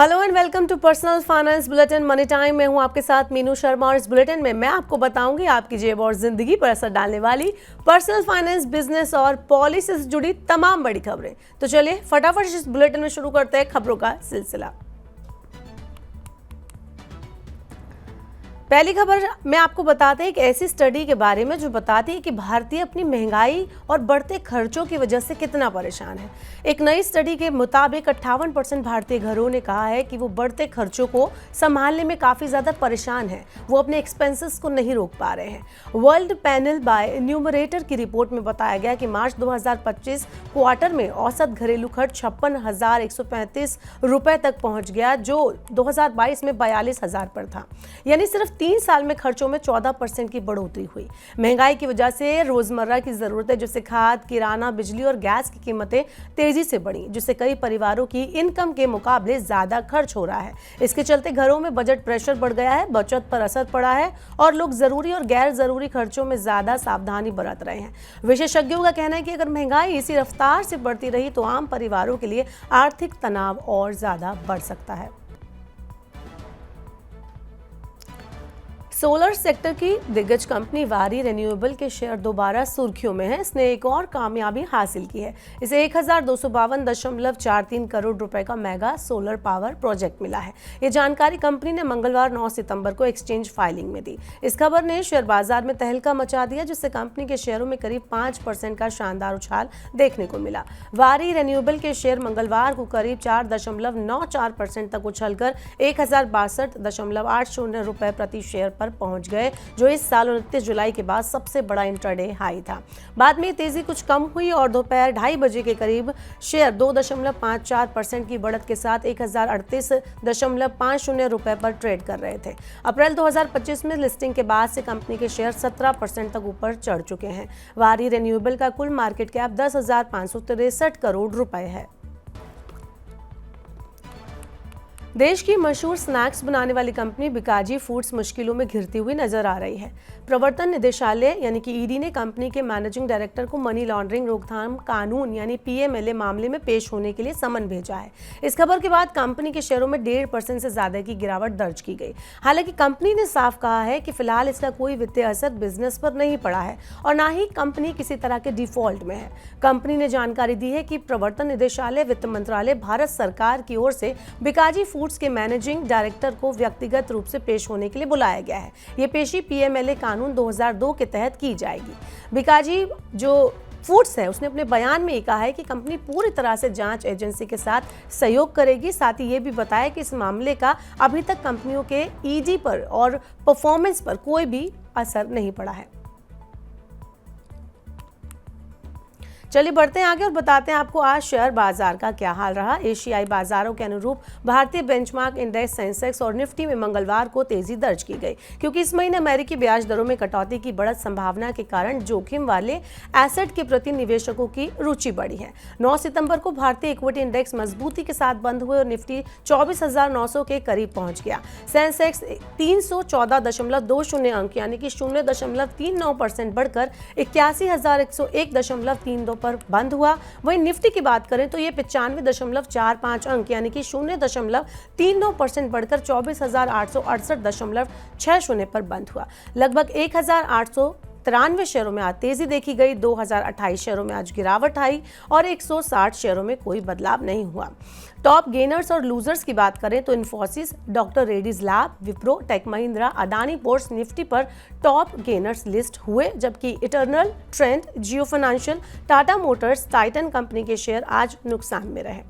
Hello and welcome to personal finance bulletin Money Time में हूं आपके साथ मीनू शर्मा और इस बुलेटिन में मैं आपको बताऊंगी आपकी जेब और जिंदगी पर असर डालने वाली पर्सनल फाइनेंस, बिजनेस और पॉलिसी से जुड़ी तमाम बड़ी खबरें। तो चलिए फटाफट इस बुलेटिन में शुरू करते हैं खबरों का सिलसिला। पहली खबर में आपको बताते हैं एक ऐसी स्टडी के बारे में जो बताती है कि भारतीय अपनी महंगाई और बढ़ते खर्चों की वजह से कितना परेशान है। एक नई स्टडी के मुताबिक 58% भारतीय घरों ने कहा है कि वो बढ़ते खर्चों को संभालने में काफ़ी ज़्यादा परेशान है, वो अपने एक्सपेंसेस को नहीं रोक पा रहे हैं। वर्ल्ड पैनल बाय न्यूमरेटर की रिपोर्ट में बताया गया कि मार्च 2025 क्वार्टर में औसत घरेलू खर्च 56,135 रुपए तक पहुंच गया, जो 2022 में 42,000 पर था। यानी सिर्फ 3 साल में खर्चों में 14% की बढ़ोतरी हुई। महंगाई की वजह से रोजमर्रा की जरूरतें जैसे खाद, किराना, बिजली और गैस की कीमतें तेजी से बढ़ी, जिससे कई परिवारों की इनकम के मुकाबले ज्यादा खर्च हो रहा है। इसके चलते घरों में बजट प्रेशर बढ़ गया है, बचत पर असर पड़ा है और लोग जरूरी और गैर जरूरी खर्चों में ज्यादा सावधानी बरत रहे हैं। विशेषज्ञों का कहना है कि अगर महंगाई इसी रफ्तार से बढ़ती रही तो आम परिवारों के लिए आर्थिक तनाव और ज्यादा बढ़ सकता है। सोलर सेक्टर की दिग्गज कंपनी वारी रिन्यूएबल के शेयर दोबारा सुर्खियों में है। इसने एक और कामयाबी हासिल की है। इसे 1252.43 करोड़ रुपए का मेगा सोलर पावर प्रोजेक्ट मिला है। ये जानकारी कंपनी ने मंगलवार 9 सितंबर को एक्सचेंज फाइलिंग में दी। इस खबर ने शेयर बाजार में तहलका मचा दिया, जिससे कंपनी के शेयरों में करीब 5% का शानदार उछाल देखने को मिला। वारी रिन्यूएबल के शेयर मंगलवार को करीब 4.94% तक उछलकर 1062.80 रुपए प्रति शेयर पर पहुंच गए, जो इस साल 29 जुलाई के बाद सबसे बड़ा इंट्राडे हाई था। बाद में तेजी कुछ कम हुई और दोपहर 2:30 बजे के करीब शेयर 2.54% की बढ़त के साथ 1038.50 रुपए पर ट्रेड कर रहे थे। अप्रैल 2025 में लिस्टिंग के बाद से कंपनी के शेयर 17% तक ऊपर चढ़ चुके हैं। वारी रिन्यूएबल का कुल मार्केट कैप 10,563 करोड़ रुपए है। देश की मशहूर स्नैक्स बनाने वाली कंपनी बिकाजी फूड्स मुश्किलों में घिरती हुई नजर आ रही है। प्रवर्तन निदेशालय यानी कि ईडी ने कंपनी के मैनेजिंग डायरेक्टर को मनी लॉन्ड्रिंग रोकथाम कानून यानी पीएमएलए मामले में पेश होने के लिए समन भेजा है। इस खबर के बाद कंपनी के शेयरों में 1.5% से ज्यादा की गिरावट दर्ज की गई। हालांकि कंपनी ने साफ कहा है कि फिलहाल इसका कोई वित्तीय असर बिजनेस पर नहीं पड़ा है और न ही कंपनी किसी तरह के डिफॉल्ट में है। कंपनी ने जानकारी दी है कि प्रवर्तन निदेशालय, वित्त मंत्रालय, भारत सरकार की ओर से बिकाजी फूड्स के मैनेजिंग डायरेक्टर को व्यक्तिगत रूप से पेश होने के लिए बुलाया गया है। ये पेशी पीएमएलए कानून 2002 के तहत की जाएगी। बिकाजी जो फूड्स है उसने अपने बयान में कहा है कि कंपनी पूरी तरह से जांच एजेंसी के साथ सहयोग करेगी। साथ ही ये भी बताया कि इस मामले का अभी तक कंपनियों के ईडी पर और परफॉर्मेंस पर कोई भी असर नहीं पड़ा है। चलिए बढ़ते हैं आगे और बताते हैं आपको आज शेयर बाजार का क्या हाल रहा। एशियाई बाजारों के अनुरूप भारतीय बेंचमार्क इंडेक्स, सेंसेक्स और निफ्टी में मंगलवार को तेजी दर्ज की गई, क्योंकि इस महीने अमेरिकी ब्याज दरों में कटौती की बढ़त संभावना के कारण जोखिम वाले एसेट के प्रति निवेशकों की रुचि बढ़ी है। 9 सितंबर को भारतीय इक्विटी इंडेक्स मजबूती के साथ बंद हुए और निफ्टी 24,900 के करीब पहुंच गया। सेंसेक्स 314.20 अंक यानी कि 0.39% बढ़कर 81,101.32 पर बंद हुआ। वहीं निफ्टी की बात करें तो ये 95.45 अंक यानी कि 0.39% बढ़कर 24,868.60 पर बंद हुआ। लगभग 1,893 शेयरों में आज तेजी देखी गई। 2,028 शेयरों में आज गिरावट आई और 160 शेयरों में कोई बदलाव नहीं हुआ। टॉप गेनर्स और लूजर्स की बात करें तो Infosys, doctor Reddy's lab, Wipro, tech Mahindra, Adani ports Nifty पर टॉप गेनर्स लिस्ट हुए, जबकि Eternal, Trent, Jio financial, Tata motors, Titan company के शेयर आज नुकसान में रहे।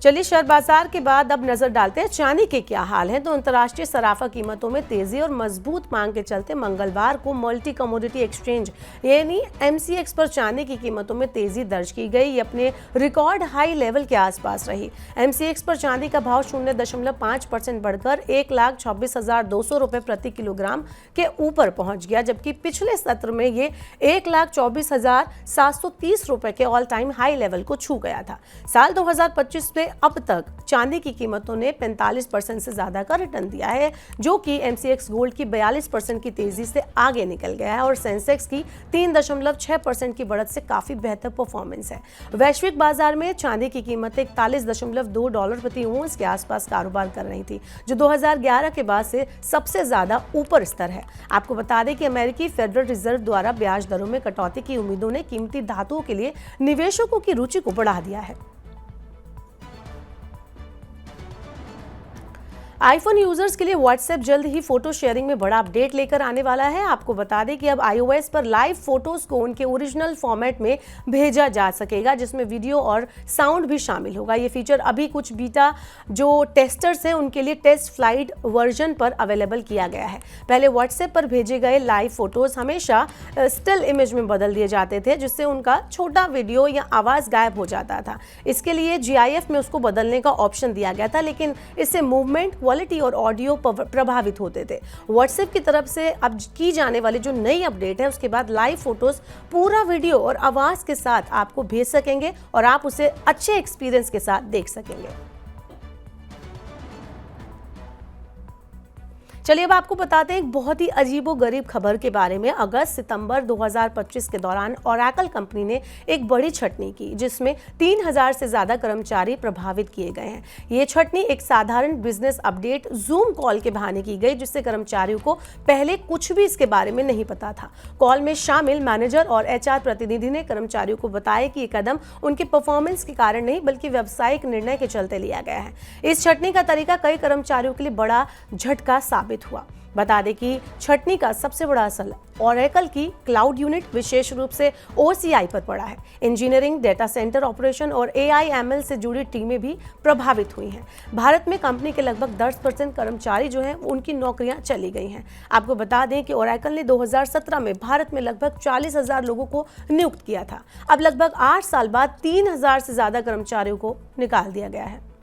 चलिए शेयर बाजार के बाद अब नजर डालते हैं चांदी के क्या हाल है। तो अंतर्राष्ट्रीय सराफा कीमतों में तेजी और मजबूत मांग के चलते मंगलवार को मल्टी कमोडिटी एक्सचेंज यानी एमसीएक्स पर चांदी की कीमतों में तेजी दर्ज की गई। ये अपने रिकॉर्ड हाई लेवल के आसपास रही। एमसीएक्स पर चांदी का भाव 0.5% बढ़कर 1,26,200 रुपए प्रति किलोग्राम के ऊपर पहुंच गया, जबकि पिछले सत्र में ये 1,24,730 रुपए के ऑल टाइम हाई लेवल को छू गया था। साल 2025 में अब तक चांदी की कीमतों ने 45% से ज्यादा का रिटर्न दिया है, जो कि MCX गोल्ड की 42% की तेजी से आगे निकल गया है और सेंसेक्स की 3.6% की बढ़त से काफी बेहतर परफॉर्मेंस है। वैश्विक बाजार में चांदी की कीमत $41.2 प्रति औंस के आसपास कारोबार कर रही थी, जो 2011 के बाद से सबसे ज्यादा ऊपर स्तर है। आपको बता दें कि अमेरिकी फेडरल रिजर्व द्वारा ब्याज दरों में कटौती की उम्मीदों ने कीमती धातुओं के लिए निवेशकों की रुचि को बढ़ा दिया है। आईफोन यूजर्स के लिए व्हाट्सएप जल्द ही फोटो शेयरिंग में बड़ा अपडेट लेकर आने वाला है। आपको बता दें कि अब iOS पर लाइव फोटोज को उनके ओरिजिनल फॉर्मेट में भेजा जा सकेगा, जिसमें वीडियो और साउंड भी शामिल होगा। ये फीचर अभी कुछ बीटा जो टेस्टर्स हैं उनके लिए टेस्ट फ्लाइट वर्जन पर अवेलेबल किया गया है। पहले व्हाट्सएप पर भेजे गए लाइव फोटोज हमेशा स्टिल इमेज में बदल दिए जाते थे, जिससे उनका छोटा वीडियो या आवाज गायब हो जाता था। इसके लिए GIF में उसको बदलने का ऑप्शन दिया गया था, लेकिन इससे मूवमेंट, क्वालिटी और ऑडियो प्रभावित होते थे। व्हाट्सएप की तरफ से अब की जाने वाली जो नई अपडेट है, उसके बाद लाइव फोटोज पूरा वीडियो और आवाज के साथ आपको भेज सकेंगे और आप उसे अच्छे एक्सपीरियंस के साथ देख सकेंगे। चलिए अब आपको बताते हैं एक बहुत ही अजीबोगरीब खबर के बारे में। अगस्त-सितंबर 2025 के दौरान ओरेकल कंपनी ने एक बड़ी छटनी की, जिसमें 3000 से ज्यादा कर्मचारी प्रभावित किए गए हैं। ये छटनी एक साधारण बिजनेस अपडेट जूम कॉल के बहाने की गई, जिससे कर्मचारियों को पहले कुछ भी इसके बारे में नहीं पता था। कॉल में शामिल मैनेजर और HR प्रतिनिधि ने कर्मचारियों को बताया कि ये कदम उनके परफॉर्मेंस के कारण नहीं, बल्कि व्यावसायिक निर्णय के चलते लिया गया है। इस छटनी का तरीका कई कर्मचारियों के लिए बड़ा झटका साबित हुआ। बता दें कि छटनी का सबसे बड़ा असर ओरेकल की क्लाउड यूनिट, विशेष रूप से OCI पर पड़ा है। इंजीनियरिंग, डेटा सेंटर ऑपरेशन और AI/ML से जुड़ी टीमें भी प्रभावित हुई हैं। भारत में कंपनी के लगभग 10% कर्मचारी जो हैं उनकी नौकरियां चली गई हैं। आपको बता दें कि ओरेकल ने 2017 में भारत में लगभग 40,000 लोगों को नियुक्त किया था। अब लगभग 8 साल बाद 3000 से ज्यादा कर्मचारियों को निकाल दिया गया है।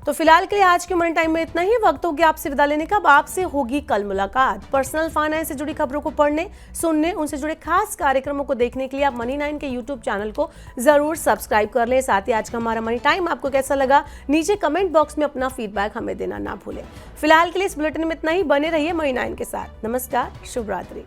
तो फिलहाल के लिए आज के मनी टाइम में इतना ही। वक्त हो गया आपसे विदा लेने का। अब आपसे होगी कल मुलाकात। पर्सनल फाइनेंस से जुड़ी खबरों को पढ़ने, सुनने, उनसे जुड़े खास कार्यक्रमों को देखने के लिए आप मनी9 के YouTube चैनल को जरूर सब्सक्राइब कर लें। साथ ही आज का हमारा मनी टाइम आपको कैसा लगा, नीचे कमेंट बॉक्स में अपना फीडबैक हमें देना ना भूलें। फिलहाल के लिए इस बुलेटिन में इतना ही। बने रहिए मनी9 के साथ। नमस्कार, शुभ रात्रि।